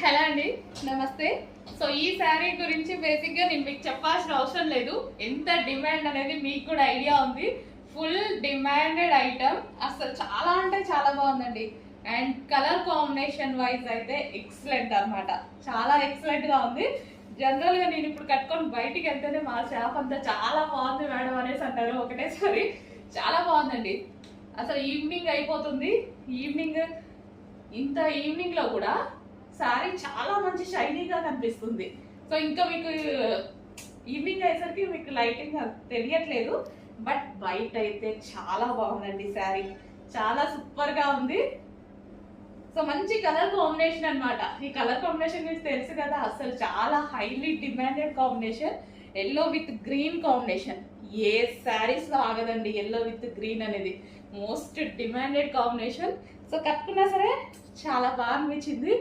Hello అండి, నమస్తే. So ఈ శారీ గురించి బేసిక్గా నేను మీకు చెప్పాల్సిన అవసరం లేదు. ఎంత డిమాండ్ అనేది మీకు కూడా ఐడియా ఉంది. Full demanded item. అసలు చాలా అంటే చాలా బాగుందండి. అండ్ కలర్ కాంబినేషన్ వైజ్ అయితే ఎక్సలెంట్ అనమాట. చాలా ఎక్సలెంట్ గా ఉంది. జనరల్ గా నేను ఇప్పుడు కట్టుకొని బయటికి వెళ్తేనే మా షాప్ అంతా చాలా బాగుంది మేడం అనేసి అంటారు ఒకటేసారి. చాలా బాగుందండి. అసలు ఈవినింగ్ అయిపోతుంది. ఈవినింగ్ లో కూడా సారీ చాలా మంచి షైనీగా కనిపిస్తుంది. సో ఇంకా మీకు ఈవినింగ్ అయ్యేసరికి మీకు లైటింగ్ తెలియట్లేదు, బట్ బయట అయితే చాలా బాగుందండి. శారీ చాలా సూపర్ గా ఉంది. సో మంచి కలర్ కాంబినేషన్ అన్నమాట. ఈ కలర్ కాంబినేషన్ గురించి తెలుసు కదా, అసలు చాలా highly demanded combination. Yellow with green combination ఏ శారీస్ లో ఆగదండి. ఎల్లో విత్ గ్రీన్ అనేది మోస్ట్ డిమాండెడ్ కాంబినేషన్. సో కట్టుకున్నా సరే చాలా బాగా అనిపించింది.